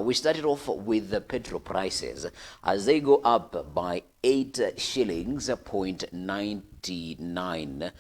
We started off with the petrol prices as they go up by 8 shillings, 0.99.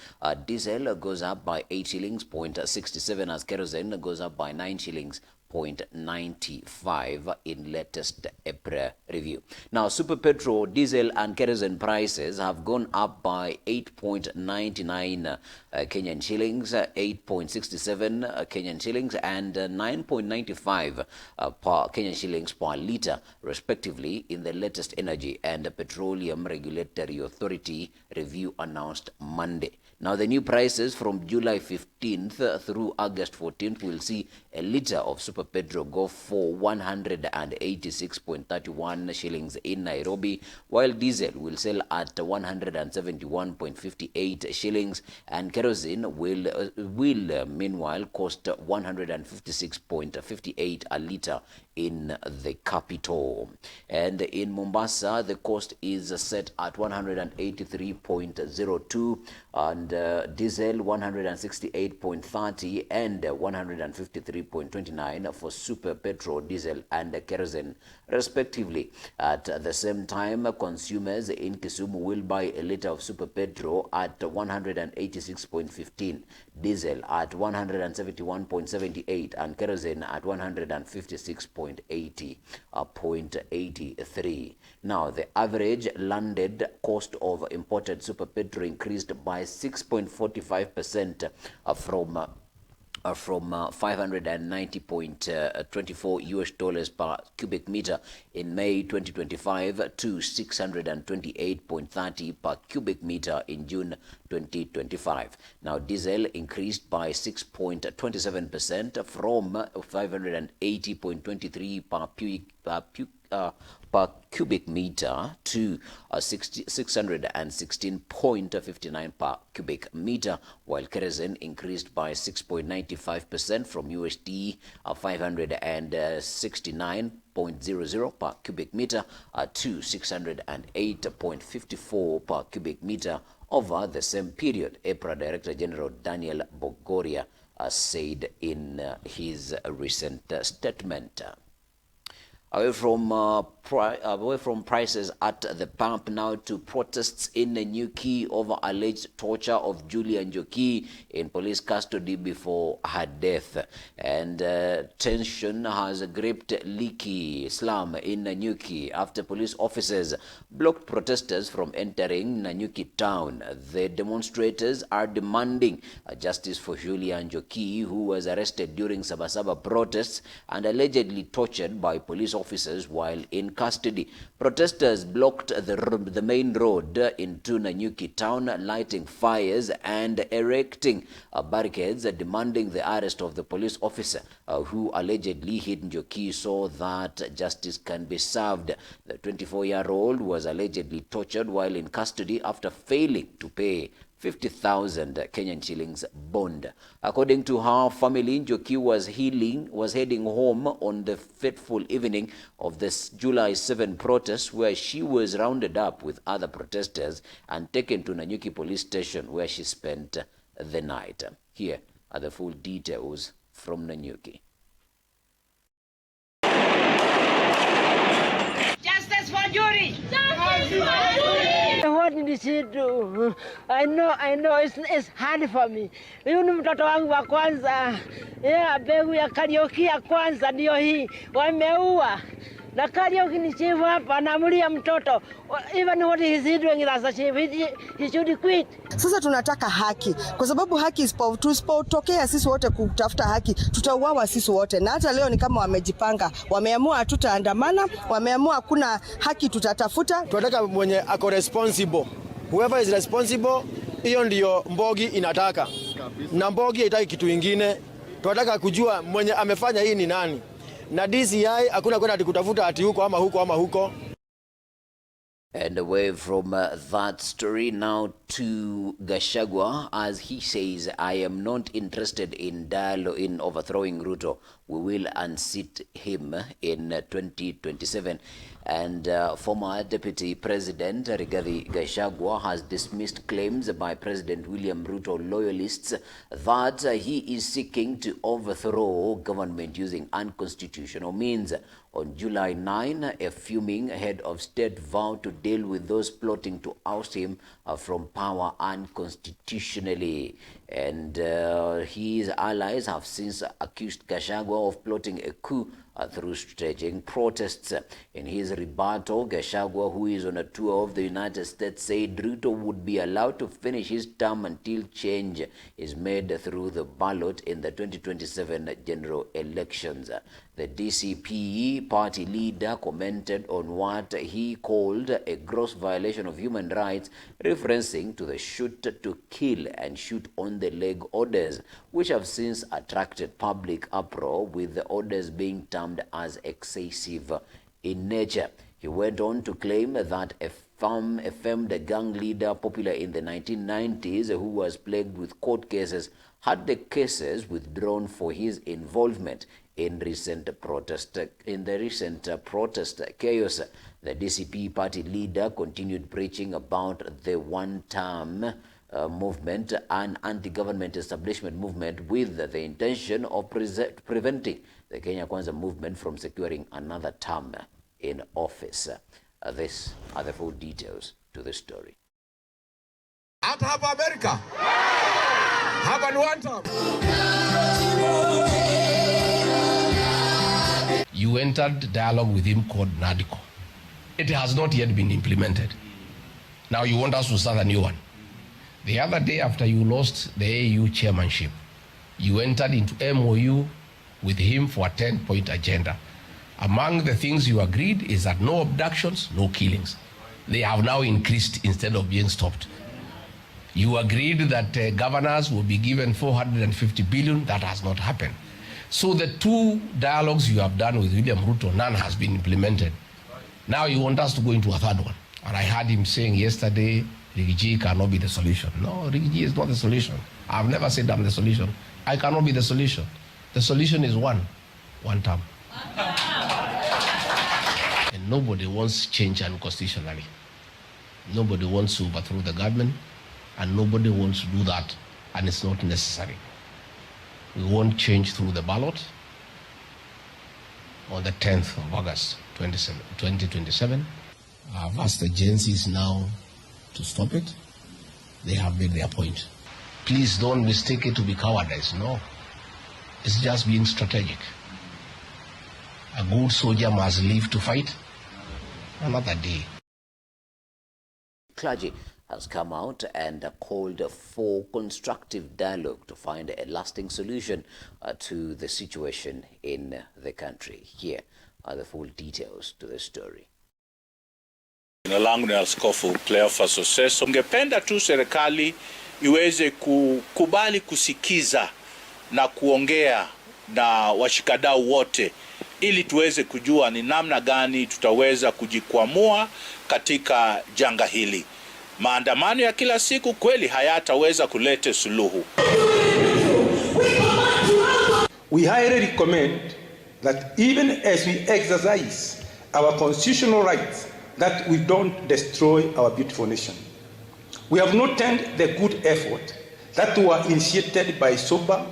Diesel goes up by 8 shillings, 0.67, as kerosene goes up by 9 shillings, 0.95 in latest Epra review. Now, super petrol, diesel and kerosene prices have gone up by 8.99 Kenyan shillings, 8.67 Kenyan shillings, and 9.95 per Kenyan shillings per litre, respectively, in the latest Energy and Petroleum Regulatory Authority review announced Monday. Now, the new prices from July 15th through August 14th will see a litre of super petrol go for 186.31 shillings in Nairobi, while diesel will sell at 171.58 shillings, and kerosene will meanwhile cost 156.58 a litre in the capital. And in Mombasa, the cost is set at 183.02, and diesel 168.30 and 153.29 for super petrol, diesel and kerosene, respectively. At the same time, consumers in Kisumu will buy a litre of super petrol at 186.15, diesel at 171.78, and kerosene at 156.83. Now, the average landed cost of imported super petrol increased by 6.45% from 590.24 US dollars per cubic meter in May 2025 to 628.30 per cubic meter in June 2025. Now, diesel increased by 6.27% from 580.23 per cubic meter to 616.59 per cubic meter, while kerosene increased by 6.95% from USD 569.00 per cubic meter to 608.54 per cubic meter over the same period, Epra Director General Daniel Bogoria said in his recent statement. Away from prices at the pump now to protests in Nanyuki over alleged torture of Julia Njoki in police custody before her death. And tension has gripped Liki slum in Nanyuki after police officers blocked protesters from entering Nanyuki town. The demonstrators are demanding justice for Julia Njoki, who was arrested during Sabasaba protests and allegedly tortured by police officers while in custody. Protesters blocked the main road into Nanyuki town, lighting fires and erecting barricades, demanding the arrest of the police officer who allegedly hit Njoki so that justice can be served. The 24-year-old was allegedly tortured while in custody after failing to pay 50,000 Kenyan shillings bond. According to her family, Njoki was heading home on the fateful evening of this July 7 protest, where she was rounded up with other protesters and taken to Nanyuki police station, where she spent the night. Here are the full details from Nanyuki. Justice for Jury! Justice for Jury! What did she do? I know it's hard for me. Huyu ni mtoto wangu wa kwanza. Mbegu ya karaoke ya kwanza ndio hii. Wameua. Na karaoke ni chief hapa anamulia mtoto. Even what he is doing as a chief, he should quit. Sasa tunataka haki. Kwa sababu haki tusipotokea sisi wote kutafuta haki, tutauawa sisi wote. Na hata leo ni kama wamejipanga. Wameamua hatutaandamana, wameamua kuna haki tutatafuta. Tunataka mwenye ako responsible. Whoever is responsible, hiyo ndio Mbogi inataka. Na Mbogi haitaki kitu kingine. Tunataka kujua mwenye amefanya hii ni nani. Na DCI hakuna kwenda kutafuta ati huko ama huko ama huko. And away from that story now to Gachagua, as he says, I am not interested in overthrowing Ruto. we will unseat him in 2027. And former Deputy President Rigathi Gachagua has dismissed claims by President William Ruto loyalists that he is seeking to overthrow government using unconstitutional means. On July 9, a fuming head of state vowed to deal with those plotting to oust him from power unconstitutionally. And his allies have since accused Gachagua of plotting a coup through staging protests. In his rebuttal, Gachagua, who is on a tour of the United States, said Ruto would be allowed to finish his term until change is made through the ballot in the 2027 general elections. The DCP party leader commented on what he called a gross violation of human rights, referencing to the shoot to kill and shoot on the leg orders, which have since attracted public uproar, with the orders being termed as excessive in nature. He went on to claim that a famed gang leader popular in the 1990s, who was plagued with court cases, had the cases withdrawn for his involvement in the recent protest chaos. The DCP party leader continued preaching about the one-term movement, an anti-government establishment movement, with the intention of preventing the Kenya Kwanza movement from securing another term in office. These are the full details to the story. Hata hapa Amerika, hapa ni one term. You entered dialogue with him called NADCO. It has not yet been implemented. Now you want us to start a new one. The other day, after you lost the AU chairmanship, you entered into MOU with him for a 10-point agenda. Among the things you agreed is that no abductions, no killings. They have now increased instead of being stopped. You agreed that governors will be given 450 billion. That has not happened. So the two dialogues you have done with William Ruto, none has been implemented. Now you want us to go into a third one. And I heard him saying yesterday, Rigiji cannot be the solution. No, Rigiji is not the solution. I've never said I'm the solution. I cannot be the solution. The solution is one term. And nobody wants change unconstitutionally. Nobody wants to overthrow the government, and nobody wants to do that, and it's not necessary. We want change through the ballot on the 10th of August 2027. I've asked the agencies now to stop it. They have made their point. Please don't mistake it to be cowardice. No, it's just being strategic. A good soldier must live to fight another day. Clergy has come out and called for constructive dialogue to find a lasting solution to the situation in the country. Here are the full details to the story. Jina langu ni Askofu Cleophas Soseso. Ungependa tu serikali iweze kukubali kusikiza na kuongea na washikadau wote, ili tuweze kujua ni namna gani tutaweza kujikwamua katika janga hili. Maandamano ya kila siku kweli hayataweza kuleta suluhu. We highly recommend that even as we exercise our constitutional rights, that we don't destroy our beautiful nation. We have noted the good effort that were initiated by sober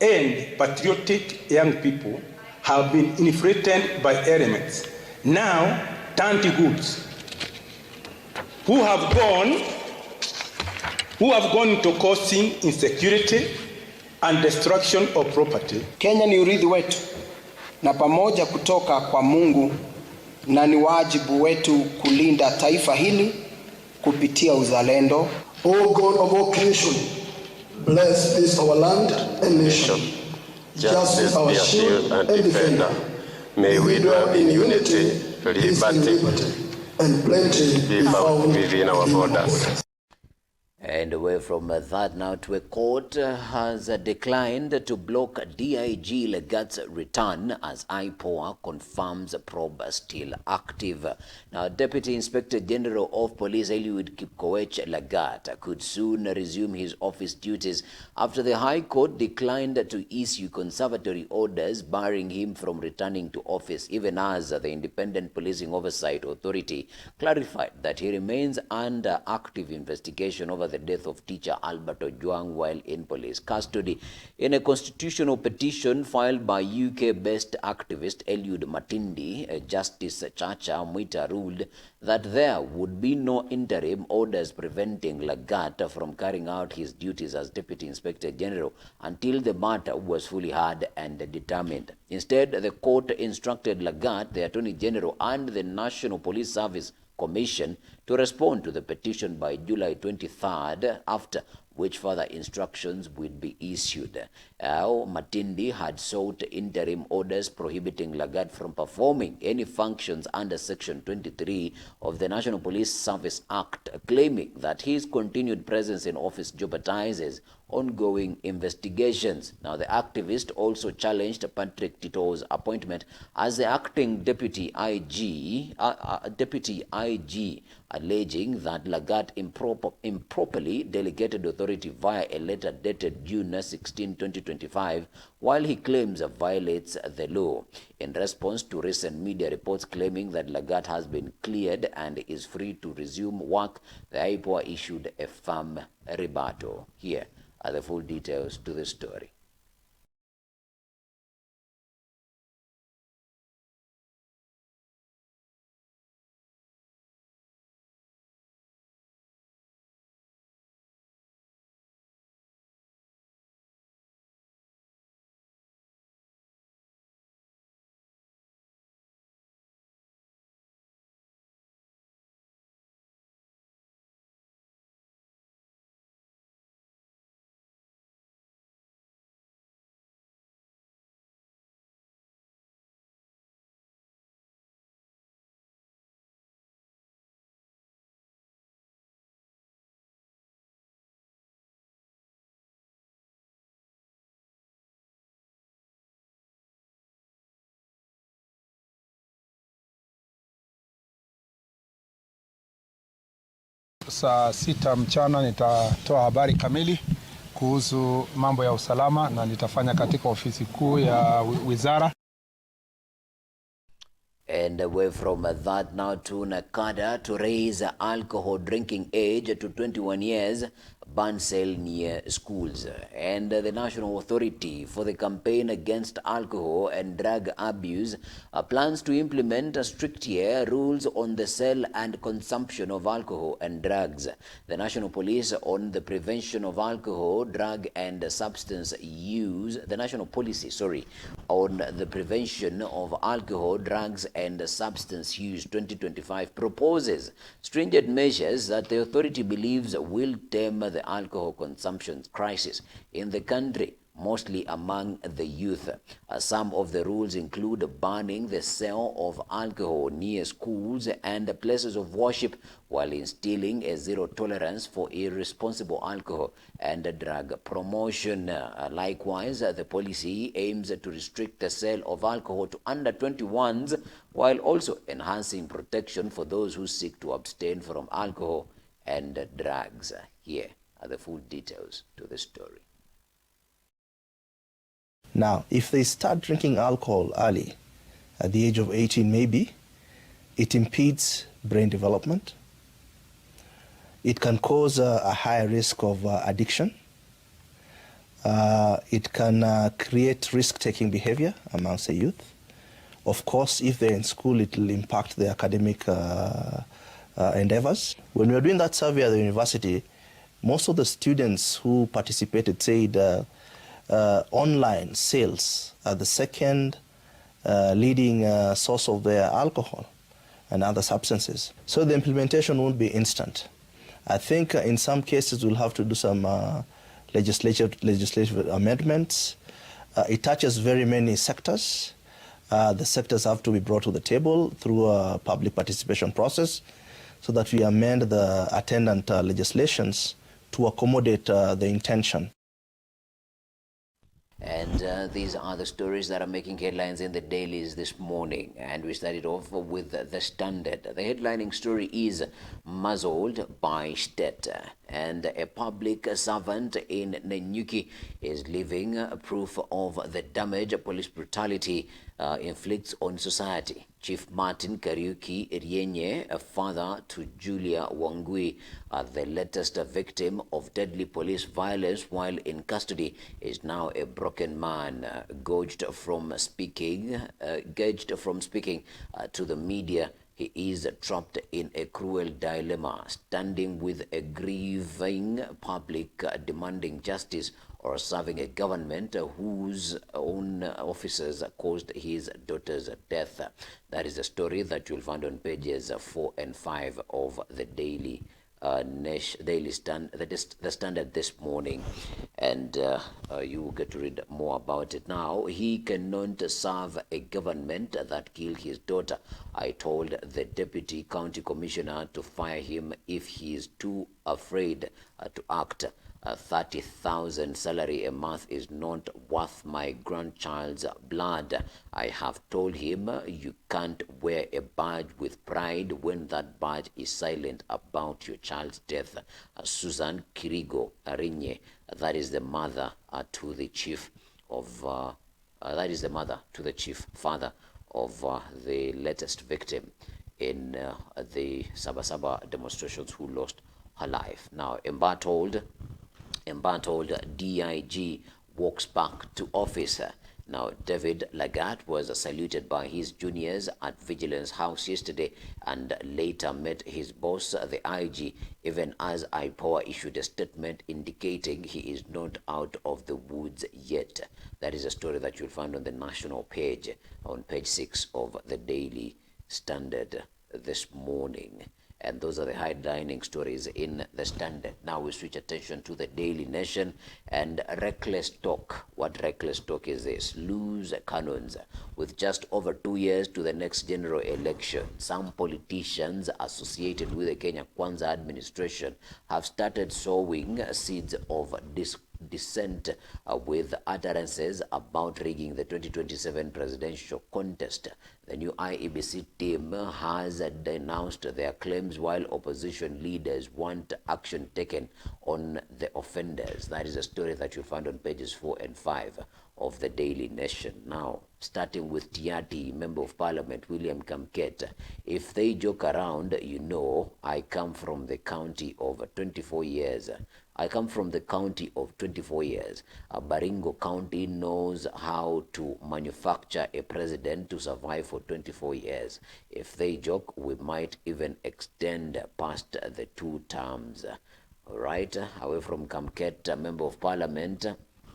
and patriotic young people have been infiltrated by elements, now turned goods, who have gone into causing insecurity and destruction of property. Kenya ni urithi wetu na pamoja kutoka kwa Mungu, na ni wajibu wetu kulinda taifa hili kupitia uzalendo. O God of all creation, bless this our land and nation. Justice our shield and defender. May we dwell in unity, liberty, and plenty be found within our borders. And away from that now to a court has declined to block DIG Lagat's return as IPOA confirms probe still active. Now, Deputy Inspector General of Police Eliud Kipkoech Lagat could soon resume his office duties after the High Court declined to issue conservatory orders barring him from returning to office, even as the Independent Policing Oversight Authority clarified that he remains under active investigation over the death of teacher Albert Ojwang while in police custody. In a constitutional petition filed by UK-based activist Eliud Matindi, Justice Chacha Mwita ruled that there would be no interim orders preventing Lagat from carrying out his duties as Deputy Inspector General until the matter was fully heard and determined. Instead, the court instructed Lagat, the Attorney General, and the National Police Service Commission to respond to the petition by July 23rd, after which further instructions would be issued. Matindi had sought interim orders prohibiting Lagat from performing any functions under Section 23 of the National Police Service Act, claiming that his continued presence in office jeopardizes ongoing investigations. Now, the activist also challenged Patrick Tito's appointment as the acting deputy IG, alleging that Lagat improperly delegated authority via a letter dated June 16, 2025, while he claims violates the law. In response to recent media reports claiming that Lagat has been cleared and is free to resume work, the IPOA issued a firm rebuttal. Here are the full details to the story. Saa 6 mchana nitatoa habari kamili kuhusu mambo ya usalama na nitafanya katika ofisi kuu ya wizara. And away from that now to Nakada to raise alcohol drinking age to 21 years, ban sale near schools. And the National Authority for the Campaign Against Alcohol and Drug Abuse plans to implement stricter rules on the sale and consumption of alcohol and drugs. The National Police on the Prevention of Alcohol, Drug and Substance Use, the National Policy, on the Prevention of Alcohol, Drugs and Substance Use 2025 proposes stringent measures that the authority believes will tame the alcohol consumption crisis in the country, mostly among the youth. Some of the rules include banning the sale of alcohol near schools and places of worship, while instilling a zero tolerance for irresponsible alcohol and drug promotion. Likewise, the policy aims to restrict the sale of alcohol to under 21s, while also enhancing protection for those who seek to abstain from alcohol and drugs. Here are the full details to the story. Now, if they start drinking alcohol early, at the age of 18 maybe, it impedes brain development. It can cause a higher risk of addiction. It can create risk-taking behavior amongst the youth. Of course, if they're in school, it will impact their academic endeavors. When we were doing that survey at the university, most of the students who participated said online sales are the second leading source of their alcohol and other substances. So the implementation won't be instant. I think in some cases we'll have to do some legislative amendments. It touches very many sectors. The sectors have to be brought to the table through a public participation process so that we amend the attendant legislations to accommodate the intention. And these are the stories that are making headlines in the dailies this morning. And we started off with the Standard. The headlining story is muzzled by state. And a public servant in Nanyuki is leaving proof of the damage police brutality inflicts on society. Chief Martin Kariuki Rienye, a father to Julia Wangui, the latest victim of deadly police violence while in custody, is now a broken man, gauged from speaking to the media. He is trapped in a cruel dilemma, standing with a grieving public demanding justice, or serving a government whose own officers caused his daughter's death. That is a story that you'll find on pages 4 and 5 of the Daily the Standard this morning, and you will get to read more about it. Now, he cannot serve a government that killed his daughter. I told the deputy county commissioner to fire him if he is too afraid to act. 30,000 salary a month is not worth my grandchild's blood. I have told him you can't wear a badge with pride when that badge is silent about your child's death. Susan Kirigo Arinye, that is the mother to the chief of father of the latest victim in the Sabasaba demonstrations who lost her life. Now, embattled DIG walks back to office. Now, David Lagat was saluted by his juniors at Vigilance House yesterday and later met his boss, the IG, even as IPOA issued a statement indicating he is not out of the woods yet. That is a story that you'll find on the national page, on page 6 of the Daily Standard this morning. And those are the headlining stories in the Standard. Now we switch attention to the Daily Nation and reckless talk. What reckless talk is this? Loose cannons. With just over 2 years to the next general election, some politicians associated with the Kenya Kwanza administration have started sowing seeds of dissent with utterances about rigging the 2027 presidential contest. The new IEBC team has denounced their claims while opposition leaders want action taken on the offenders. That is a story that you'll find on pages 4 and 5 of the Daily Nation. Now, starting with Tiati, Member of Parliament William Kamket. If they joke around, you know, I come from the county of 24 years. Baringo County knows how to manufacture a president to survive for 24 years. If they joke, we might even extend past the 2 terms. All right, away from Kamket, Member of Parliament,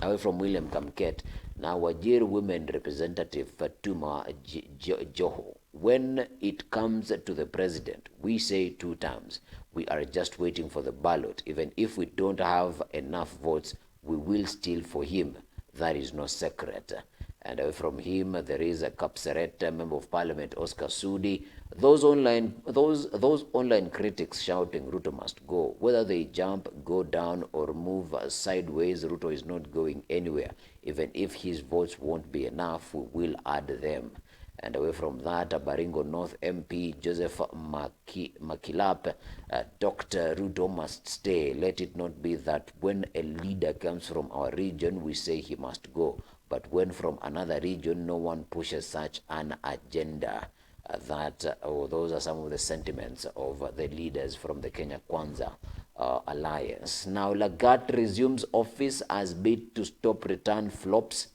away from William Kamket, now Wajir Women Representative Fatuma Joho. When it comes to the president, we say 2 terms. We are just waiting for the ballot. Even if we don't have enough votes, we will steal for him. That is no secret. And away from him, there is a Kapseret, Member of Parliament Oscar Sudi. Those online critics shouting Ruto must go. Whether they jump, go down, or move sideways, Ruto is not going anywhere. Even if his votes won't be enough, we will add them. And away from that, Baringo North MP Joseph Makilap, Dr. Ruto must stay. Let it not be that when a leader comes from our region, we say he must go. But when from another region, no one pushes such an agenda. Those are some of the sentiments of the leaders from the Kenya Kwanza alliance. Now, Lagat resumes office as bid to stop return flops.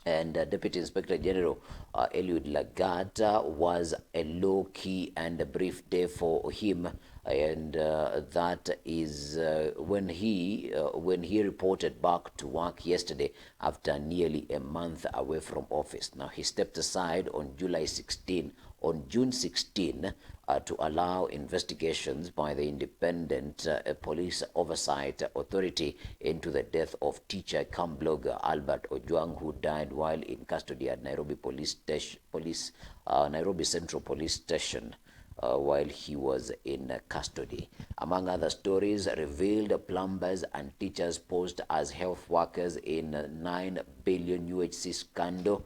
And Deputy Inspector General Eliud Lagat was a low-key and a brief day for him, and that is when he reported back to work yesterday after nearly a month away from office. Now, he stepped aside on June 16 to allow investigations by the Independent Police Oversight Authority into the death of teacher cum blogger Albert Ojwang, who died while in custody at Nairobi Central Police Station. while he was in custody. Among other stories, revealed plumbers and teachers posed as health workers in 9 billion UHC scandal.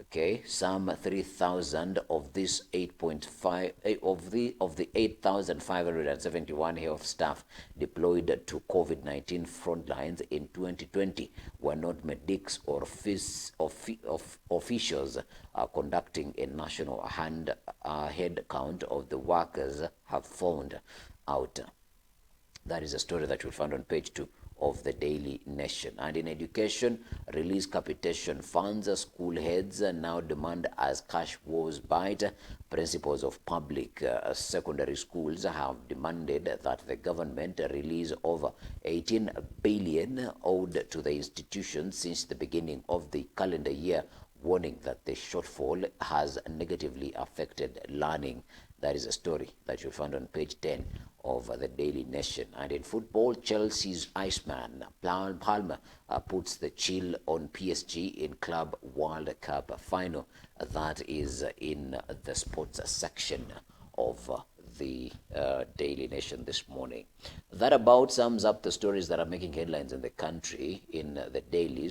Okay, some 3,000 of this 8.5 of the 8,571 health staff deployed to COVID-19 front lines in 2020 were not medics or officials conducting a national head count of the workers have found out. That is a story that you'll find on page 2 of the Daily Nation. And in education, release capitation funds. School heads now demand as cash woes bite. Principals of public secondary schools have demanded that the government release over 18 billion owed to the institutions since the beginning of the calendar year, warning that the shortfall has negatively affected learning. That is a story that you'll find on page 10 of the Daily Nation. And in football, Chelsea's Iceman Palmer puts the chill on PSG in Club World Cup final. That is in the sports section of the Daily Nation this morning. That about sums up the stories that are making headlines in the country in the dailies.